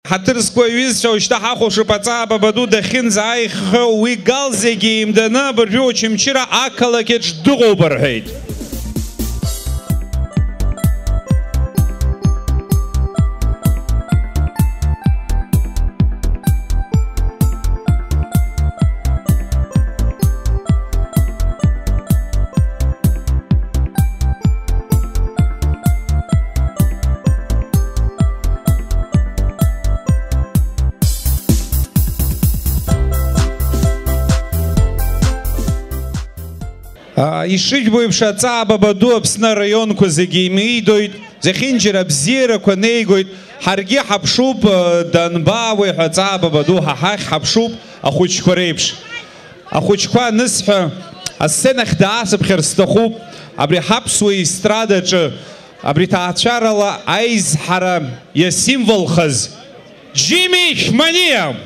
Hatırskoi yüzçe işte hakoşu paça babadu dekhin zay xwi galzegi imdana berjo çimçira akala keç dugo berhayt. Ишить бывшая цаба баду обсна районку загимидоид, захинджера бзира конейгоид, харги хапшуб данбавы цаба баду хахах хапшуб, ахучко рейпш. Ахучко нысха, ассенах даасаб херстахуб, абри хапсуи страдача, абри таачарала айз хара я символ хаз. Джимми Хманиев!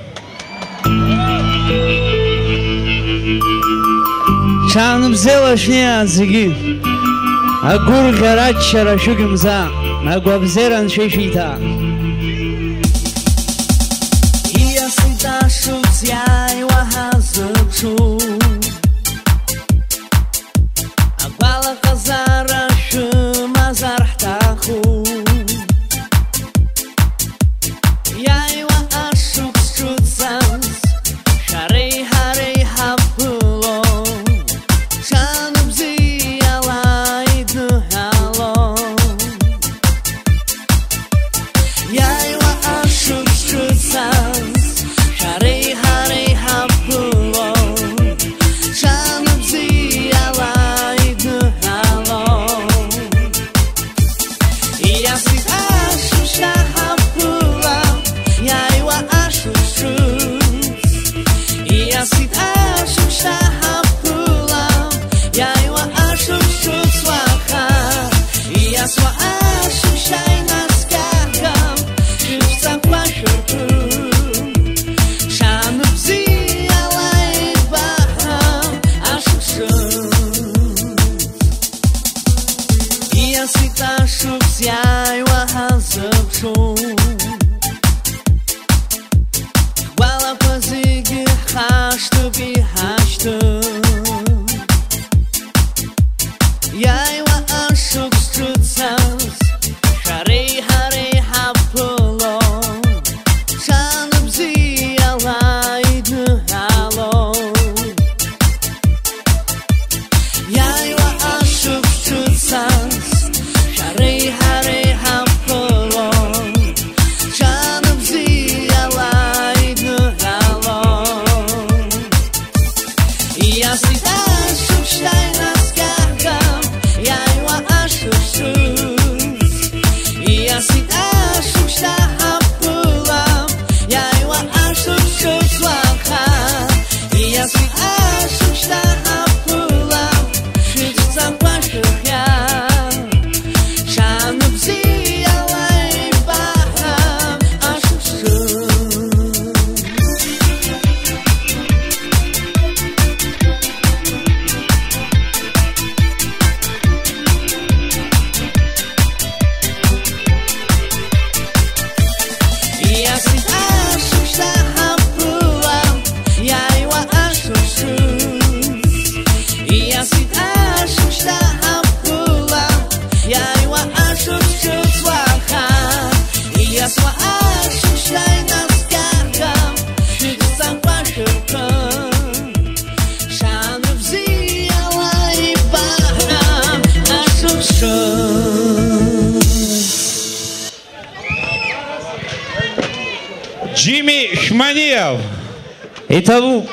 Canım zelaşnia zigi, agur garat şaraşugimza, agwabzeran şeşita. İyasita şuzyay wahazıçu, agbala kazara şumazar htahu. Yay wahashuk şutzans, şarey harey hapu. Yai wahazıçu, wala pazigi haştu bi haştu. Yai wahashuk strutsans, şarey harey hapulo, şanım ziyalaydı halo. Yai wahashuk strutsans, şarey harey hapulo, şanım ziyalaydı halo. Yasita şuştayna skakam, yai wahashuk struz. Yasita şuşta hapulam, yai wahashuk struz waka. Yasita şuşta hapulam, şutsam pashuk ya. Джимми Хманиев! Итаву.